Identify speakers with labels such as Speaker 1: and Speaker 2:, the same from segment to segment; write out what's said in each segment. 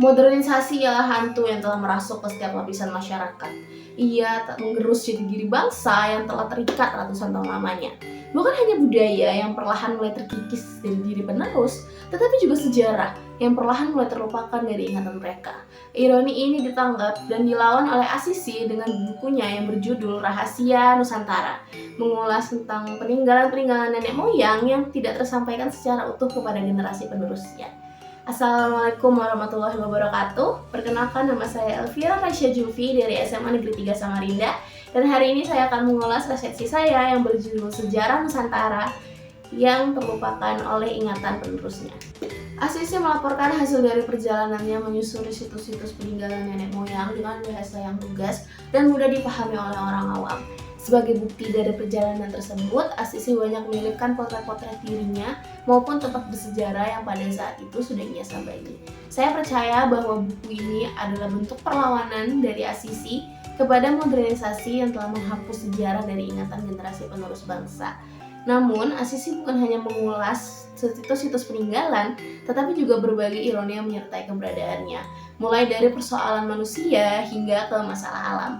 Speaker 1: Modernisasi ialah hantu yang telah merasuk ke setiap lapisan masyarakat. Ia tak menggerus jati diri bangsa yang telah terikat ratusan tahun lamanya. Bukan hanya budaya yang perlahan mulai terkikis dari diri penerus, tetapi juga sejarah yang perlahan mulai terlupakan dari ingatan mereka. Ironi ini ditangkap dan dilawan oleh Assisi dengan bukunya yang berjudul Rahasia Nusantara, mengulas tentang peninggalan-peninggalan nenek moyang yang tidak tersampaikan secara utuh kepada generasi penerusnya. Assalamualaikum warahmatullahi wabarakatuh. Perkenalkan, nama saya Elvira Raisya Jufi dari SMA Negeri 3 Samarinda. Dan hari ini saya akan mengulas resepsi saya yang berjudul Sejarah Nusantara yang terlupakan oleh ingatan penerusnya. Assisi melaporkan hasil dari perjalanannya menyusuri situs-situs peninggalan nenek moyang dengan bahasa yang lugas dan mudah dipahami oleh orang awam. Sebagai bukti dari perjalanan tersebut, Assisi banyak menyelipkan potret-potret dirinya maupun tempat bersejarah yang pada saat itu sudah ia sambangi. Saya percaya bahwa buku ini adalah bentuk perlawanan dari Assisi kepada modernisasi yang telah menghapus sejarah dari ingatan generasi penerus bangsa. Namun, Assisi bukan hanya mengulas situs-situs peninggalan, tetapi juga berbagai ironi yang menyertai keberadaannya, mulai dari persoalan manusia hingga ke masalah alam.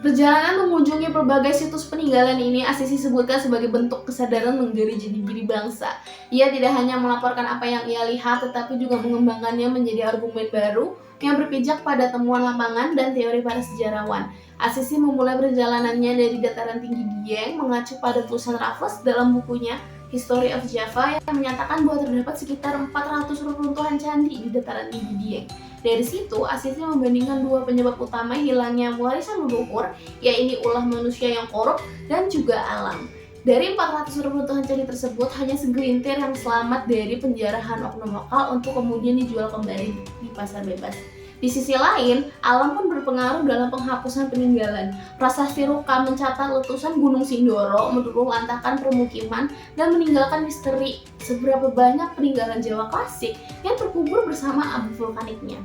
Speaker 1: Perjalanan mengunjungi berbagai situs peninggalan ini Assisi sebutkan sebagai bentuk kesadaran menggali jati diri bangsa. Ia tidak hanya melaporkan apa yang ia lihat, tetapi juga mengembangkannya menjadi argumen baru yang berpijak pada temuan lapangan dan teori para sejarawan. Assisi memulai perjalanannya dari dataran tinggi Dieng, mengacu pada tulisan Raffles dalam bukunya History of Java yang menyatakan bahwa terdapat sekitar 400 reruntuhan candi di dataran tinggi Dieng. Dari situ, Assisi membandingkan dua penyebab utama hilangnya warisan leluhur, yaitu ulah manusia yang korup dan juga alam. Dari 400 reruntuhan candi tersebut, hanya segelintir yang selamat dari penjarahan oknum lokal untuk kemudian dijual kembali di pasar bebas. Di sisi lain, alam pun berpengaruh dalam penghapusan peninggalan. Prasasti Ruka mencatat letusan Gunung Sindoro meluluh lantakan permukiman dan meninggalkan misteri seberapa banyak peninggalan Jawa klasik yang terkubur bersama abu vulkaniknya.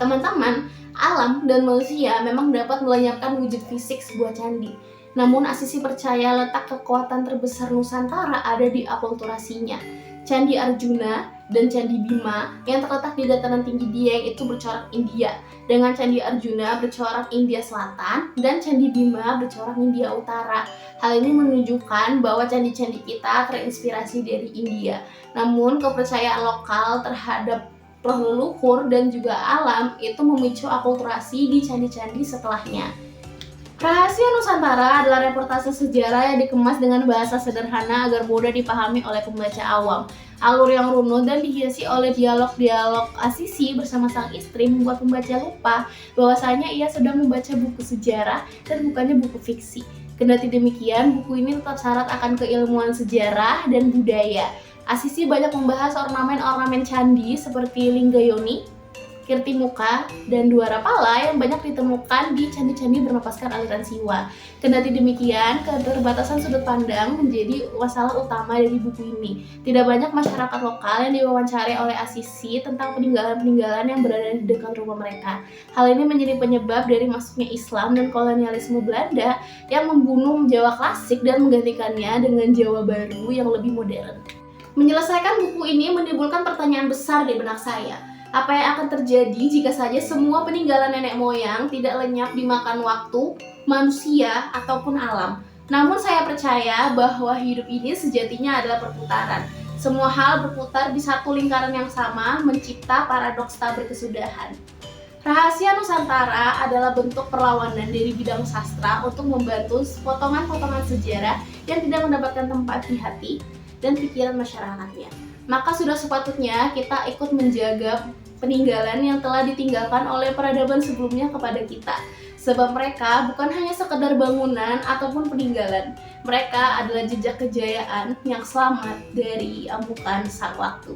Speaker 1: Teman-teman, alam dan manusia memang dapat melenyapkan wujud fisik sebuah candi. Namun Assisi percaya letak kekuatan terbesar Nusantara ada di akulturasinya. Candi Arjuna dan Candi Bima yang terletak di dataran tinggi Dieng itu bercorak India, dengan Candi Arjuna bercorak India Selatan dan Candi Bima bercorak India Utara. Hal ini menunjukkan bahwa candi-candi kita terinspirasi dari India. Namun kepercayaan lokal terhadap roh leluhur dan juga alam itu memicu akulturasi di candi-candi setelahnya. Rahasia Nusantara adalah reportase sejarah yang dikemas dengan bahasa sederhana agar mudah dipahami oleh pembaca awam. Alur yang runut dan dihiasi oleh dialog-dialog Assisi bersama sang istri membuat pembaca lupa bahwasanya ia sedang membaca buku sejarah dan bukannya buku fiksi. Kendati demikian, buku ini tetap syarat akan keilmuan sejarah dan budaya. Assisi banyak membahas ornamen-ornamen candi seperti Linggayoni, Kirtimuka, dan Dwara Pala yang banyak ditemukan di candi-candi bernapaskan aliran Siwa. Kendati demikian, keterbatasan sudut pandang menjadi masalah utama dari buku ini. Tidak banyak masyarakat lokal yang diwawancari oleh Assisi tentang peninggalan-peninggalan yang berada di dekat rumah mereka. Hal ini menjadi penyebab dari masuknya Islam dan kolonialisme Belanda yang membunuh Jawa klasik dan menggantikannya dengan Jawa baru yang lebih modern. Menyelesaikan buku ini menimbulkan pertanyaan besar di benak saya. Apa yang akan terjadi jika saja semua peninggalan nenek moyang tidak lenyap dimakan waktu, manusia, ataupun alam? Namun saya percaya bahwa hidup ini sejatinya adalah perputaran. Semua hal berputar di satu lingkaran yang sama, mencipta paradoks tak berkesudahan. Rahasia Nusantara adalah bentuk perlawanan dari bidang sastra untuk membantu potongan-potongan sejarah yang tidak mendapatkan tempat di hati dan pikiran masyarakatnya. Maka sudah sepatutnya kita ikut menjaga peninggalan yang telah ditinggalkan oleh peradaban sebelumnya kepada kita. Sebab mereka bukan hanya sekedar bangunan ataupun peninggalan. Mereka adalah jejak kejayaan yang selamat dari amukan sang waktu.